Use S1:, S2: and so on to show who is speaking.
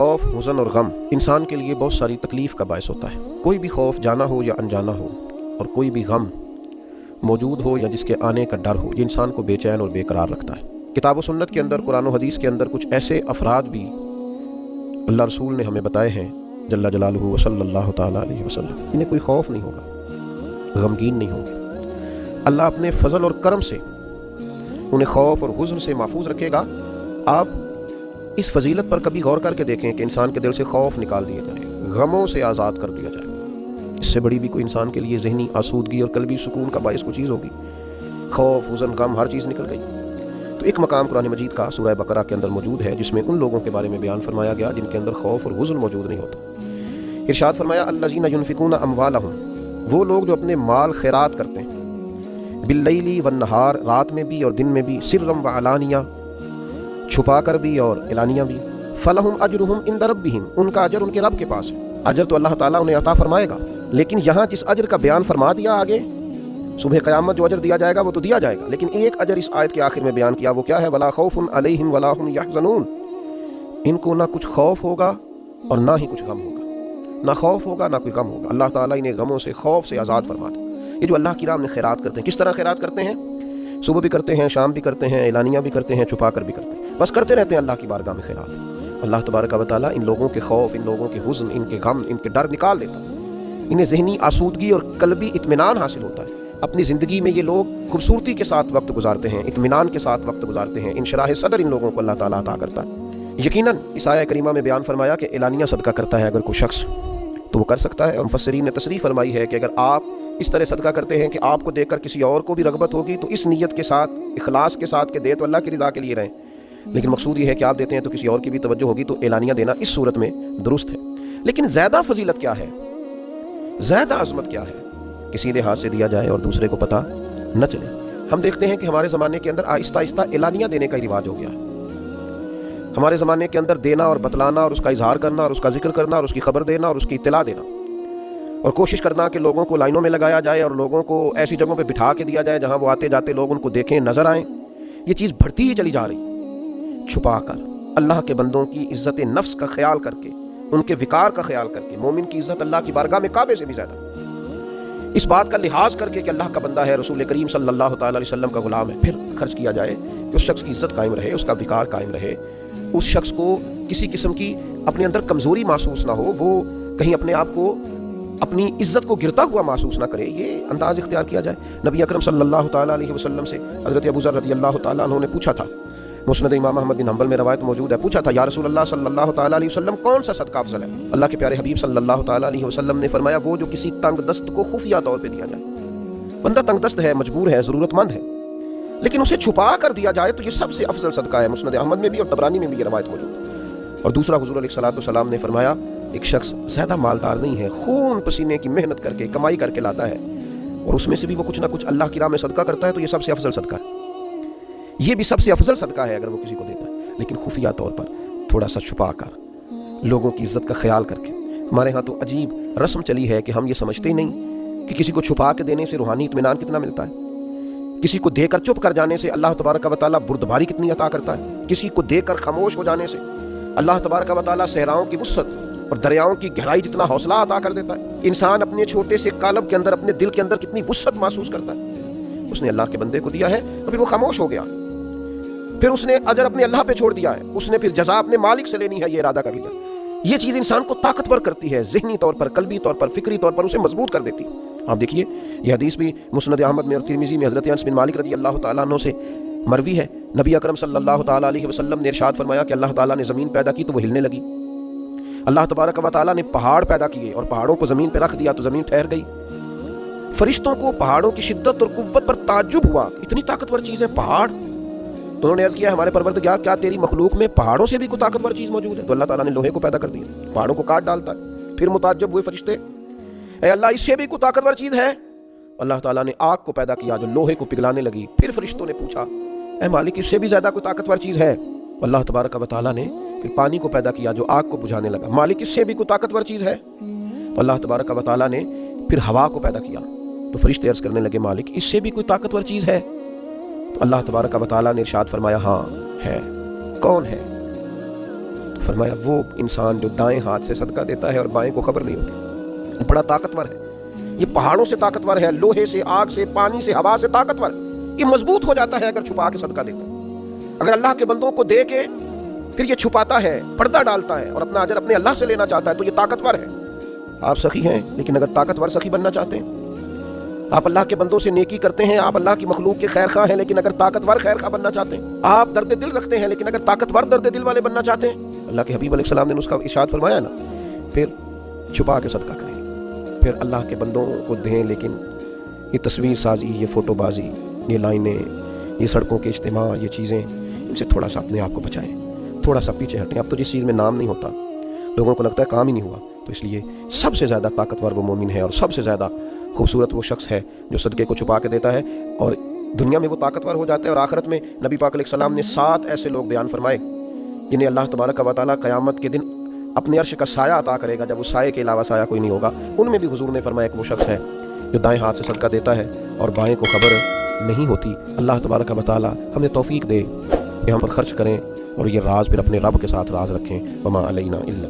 S1: खौफ, हुज़न और गम इंसान के लिए बहुत सारी तकलीफ़ का बायस होता है। कोई भी खौफ जाना हो या अनजाना हो, और कोई भी गम मौजूद हो या जिसके आने का डर हो, ये इंसान को बेचैन और बेकरार रखता है। किताब व सुन्नत के अंदर, कुरान व हदीस के अंदर कुछ ऐसे अफराद भी अल्लाह रसूल ने हमें बताए हैं जल्ला जलालुहु व सल्लल्लाहु तआला अलैहि वसल्लम, इन्हें कोई खौफ नहीं होगा, गमगीन नहीं होंगे। अल्लाह अपने फ़ज़ल और करम से उन्हें खौफ और हुज़्न से महफूज रखेगा। आप इस फजीलत पर कभी गौर करके देखें कि इंसान के दिल से खौफ निकाल दिया जाए, गमों से आज़ाद कर दिया जाए। इससे बड़ी भी कोई इंसान के लिए ज़हनी आसूदगी और कल्बी सुकून का बायस कोई चीज़ होगी। खौफ, हुज़न, गम, हर चीज़ निकल गई। तो एक मकाम कुरान मजीद का सूरह बकरा के अंदर मौजूद है जिसमें उन लोगों के बारे में बयान फरमाया गया जिनके अंदर खौफ और हुज़न मौजूद नहीं होता। इरशाद फरमाया, अल्लज़ीना युनफ़िकूना अम्वालहुम, वो लोग जो अपने माल खैरात करते हैं, बिल्लैली वन्नहार, रात में भी और दिन में भी, सिर्रम व अलानिया, छुपा कर भी और एलानिया भी, फलहुम अजरुहुम इंद रब्बिहिम, उनका अजर उनके रब के पास है। अजर तो अल्लाह ताला उन्हें अता फरमाएगा, लेकिन यहाँ जिस अजर का बयान फरमा दिया आगे, सुबह क़यामत जो अजर दिया जाएगा वो तो दिया जाएगा, लेकिन एक अजर इस आयत के आखिर में बयान किया, वो क्या है? वला खौफुन अलैहिम वला हुम यहज़नून, इनको ना कुछ खौफ होगा और ना ही कुछ गम होगा। ना खौफ होगा ना कोई गम होगा। अल्लाह ताला इन्हें गमों से, खौफ से आज़ाद फरमाता है। ये जो अल्लाह की राह में खैरात करते हैं, किस तरह खैरात करते हैं? सुबह भी करते हैं, शाम भी करते हैं, एलानिया भी करते हैं, छुपा कर भी करते हैं, बस करते रहते हैं अल्लाह की बारगाह में खैरात। अल्लाह तबारक व तआला इन लोगों के खौफ, इन लोगों के हुज़्न, इनके गम, इनके डर निकाल देता है। इन्हें ज़हनी आसूदगी और कल्बी इत्मीनान हासिल होता है। अपनी ज़िंदगी में ये लोग खूबसूरती के साथ वक्त गुजारते हैं, इत्मीनान के साथ वक्त गुजारते हैं। इंशराह सदर इन लोगों को अल्लाह ताला अता करता है। यकीनन इस आया करीमा में बयान फरमाया कि एलानिया सदका करता है अगर कोई शख्स तो वो कर सकता है। और मुफस्सिरीन ने तसरीह फरमाई है कि अगर आप इस तरह सदका करते हैं कि आपको देखकर किसी और को भी रगबत होगी, तो इस नीयत के साथ, इखलास के साथ कि दे तो अल्लाह की रिदा के लिए रहें, लेकिन मकसूद ये है कि आप देते हैं तो किसी और की भी तवज्जो होगी, तो एलानिया देना इस सूरत में दुरुस्त है। लेकिन ज़्यादा फजीलत क्या है, ज़्यादा अजमत क्या है कि सीधे हाथ से दिया जाए और दूसरे को पता न चले। हम देखते हैं कि हमारे ज़माने के अंदर आहिस्ता आहिस्ता एलानिया देने का रिवाज हो गया है। हमारे ज़माने के अंदर देना और बतलाना और उसका इजहार करना और उसका जिक्र करना और उसकी खबर देना और उसकी इत्तला देना और कोशिश करना कि लोगों को लाइनों में लगाया जाए और लोगों को ऐसी जगहों पे बिठा के दिया जाए जहां वो आते जाते लोग उनको देखें, नजर आएं, ये चीज़ बढ़ती ही चली जा रही। छुपा कर अल्लाह के बंदों की इज्जत नफ्स का ख्याल करके, उनके विकार का ख्याल करके, मोमिन की इज्जत अल्लाह की बारगाह में काबे से भी ज़्यादा, इस बात का लिहाज करके कि अल्लाह का बंदा है, रसूल करीम सल्लल्लाहु तआला अलैहि वसल्लम का गुलाम है, फिर खर्च किया जाए कि उस शख्स की इज्जत कायम रहे, उसका विकार कायम रहे, उस शख्स को किसी किस्म की अपने अंदर कमज़ोरी महसूस ना हो, वो कहीं अपने आप को, अपनी इज्जत को गिरता हुआ महसूस ना करे, ये अंदाज इख्तियार किया जाए। नबी अकरम सल्लल्लाहु तआला अलैहि वसल्लम से हज़रत अबू ज़र रज़ियल्लाहु तआला अन्हु ने पूछा था, मुस्नद इमाम अहमद बिन हंबल में रवायत मौजूद है, पूछा था, या रसूल अल्लाह सल्लल्लाहु तआला अलैहि वसल्लम, कौन सा सदका अफजल है? अल्लाह के प्यारे हबीब सल्लल्लाहु तआला अलैहि वसल्लम ने फरमाया, वो जो किसी तंग दस्त को खुफिया तौर पर दिया जाए। बंदा तंग दस्त है, मजबूर है, ज़रूरतमंद है, लेकिन उसे छुपा कर दिया जाए तो ये सबसे अफजल सदका है। मुस्नद अहमद में भी और तबरानी में भी ये रवायत मौजूद है। और दूसरा, हुज़ूर अलैहिस्सलातु वस्सलाम ने फरमाया, एक शख्स ज़्यादा मालदार नहीं है, खून पसीने की मेहनत करके कमाई करके लाता है और उसमें से भी वो कुछ ना कुछ अल्लाह की राह में सदका करता है, तो ये सबसे अफजल सदका है। ये भी सबसे अफजल सदका है अगर वो किसी को देता है, लेकिन खुफिया तौर पर थोड़ा सा छुपा कर, लोगों की इज्जत का ख्याल करके। हमारे यहाँ तो अजीब रस्म चली है कि हम ये समझते ही नहीं कि किसी को छुपा के देने से रूहानी इत्मीनान कितना मिलता है, किसी को देकर चुप कर जाने से अल्लाह तबारक व तआला बुर्दबारी कितनी अता करता है, किसी को देकर खामोश हो जाने से अल्लाह तबारक व तआला सहराओं की वुसअत और दरियाओं की गहराई जितना हौसला अता कर देता है। इंसान अपने छोटे से कालब के अंदर, अपने दिल के अंदर कितनी वुसअत महसूस करता है। उसने अल्लाह के बंदे को दिया है तो फिर वो खामोश हो गया, फिर उसने अजर अपने अल्लाह पे छोड़ दिया है, उसने फिर जज़ा अपने मालिक से लेनी है, ये इरादा कर लिया। ये चीज़ इंसान को ताकतवर करती है, ज़हनी तौर पर, कल्बी तौर पर, फिक्री तौर पर उसे मजबूत कर देती है। आप देखिए, यह हदीस भी मुस्नद अहमद में और तिरमिज़ी में हज़रत अनस बिन मालिक रज़ियल्लाहु तआला अन्हु से मरवी है। नबी अकरम सल्लल्लाहु तआला अलैहि वसल्लम ने इरशाद फरमाया कि अल्लाह ताला ने ज़मीन पैदा की तो वो हिलने लगी। अल्लाह तबारक व तआला ने पहाड़ पैदा किए और पहाड़ों को ज़मीन पर रख दिया तो ज़मीन ठहर गई। फरिश्तों को पहाड़ों की शिद्दत और कुव्वत पर ताज्जुब हुआ, इतनी ताकतवर चीज़ है पहाड़। तो उन्होंने अर्ज़ किया, हमारे परवरदिगार, क्या तेरी मखलूक में पहाड़ों से भी कोई ताकतवर चीज़ मौजूद है? तो अल्लाह ताला ने लोहे को पैदा कर दिया, पहाड़ों को काट डालता है। फिर मुताज्जब हुए फरिश्ते, ऐ अल्लाह, इससे भी कोई ताकतवर चीज़ है? अल्लाह ताला ने आग को पैदा किया जो लोहे को पिघलाने लगी। फिर फरिश्तों ने पूछा, ऐ मालिक, इससे भी ज़्यादा कोई ताकतवर चीज़ है? अल्लाह तबारक व तआला ने फिर पानी को पैदा किया जो आग को बुझाने लगा। मालिक, इससे भी कोई ताकतवर चीज़ है? तो अल्लाह तबारक व तआला ने फिर हवा को पैदा किया। तो फरिश्ते अर्ज़ करने लगे, मालिक, इससे भी कोई ताकतवर चीज़ है? तो अल्लाह तबारक व तआला ने इरशाद फरमाया, हाँ है। कौन है? فرمایا وہ انسان جو دائیں ہاتھ سے صدقہ دیتا ہے اور بائیں کو خبر نہیں ہوتی، بڑا طاقتور ہے، یہ پہاڑوں سے طاقتور ہے، لوہے سے، آگ سے، پانی سے، ہوا سے طاقتور ہے، یہ مضبوط ہو جاتا ہے اگر چھپا کے صدقہ دیتا ہے۔ اگر اللہ کے بندوں کو دے کے پھر یہ چھپاتا ہے، پردہ ڈالتا ہے اور اپنا اجر اپنے اللہ سے لینا چاہتا ہے تو یہ طاقتور ہے۔ آپ سخی ہیں، لیکن اگر طاقتور سخی بننا چاہتے ہیں، آپ اللہ کے بندوں سے نیکی کرتے ہیں، آپ اللہ کی مخلوق کے خیر خواہ ہیں، لیکن اگر طاقتور خیر خواہ بننا چاہتے ہیں، آپ درد دل رکھتے ہیں، لیکن اگر طاقتور درد دل والے بننا چاہتے ہیں، اللہ کے حبیب علیہ السلام نے اس کا ارشاد فرمایا نا، پھر چھپا کے صدقہ کریں، پھر اللہ کے بندوں کو دیں، لیکن یہ تصویر سازی، یہ فوٹو بازی، یہ لائنیں، یہ سڑکوں کے اجتماع، یہ چیزیں، ان سے تھوڑا سا اپنے آپ کو بچائیں، تھوڑا سا پیچھے ہٹیں۔ اب تو جس چیز میں نام نہیں ہوتا لوگوں کو لگتا ہے کام ہی نہیں ہوا، تو اس لیے سب سے زیادہ طاقتور وہ مومن ہے اور سب سے زیادہ خوبصورت وہ شخص ہے جو صدقے کو چھپا کے دیتا ہے، اور دنیا میں وہ طاقتور ہو جاتا ہے، اور آخرت میں نبی پاک علیہ السلام نے 7 ایسے لوگ بیان فرمائے جنہیں اللہ تبارک و تعالیٰ قیامت کے دن اپنے عرش کا سایہ عطا کرے گا، جب اس سایہ کے علاوہ سایہ کوئی نہیں ہوگا۔ ان میں بھی حضور نے فرمایا کہ وہ شخص ہے جو دائیں ہاتھ سے صدقہ دیتا ہے اور بائیں کو خبر نہیں ہوتی۔ اللہ تبارک و تعالیٰ ہمیں توفیق دے کہ ہم پر خرچ کریں اور یہ راز پھر اپنے رب کے ساتھ راز رکھیں۔ وما علینا الا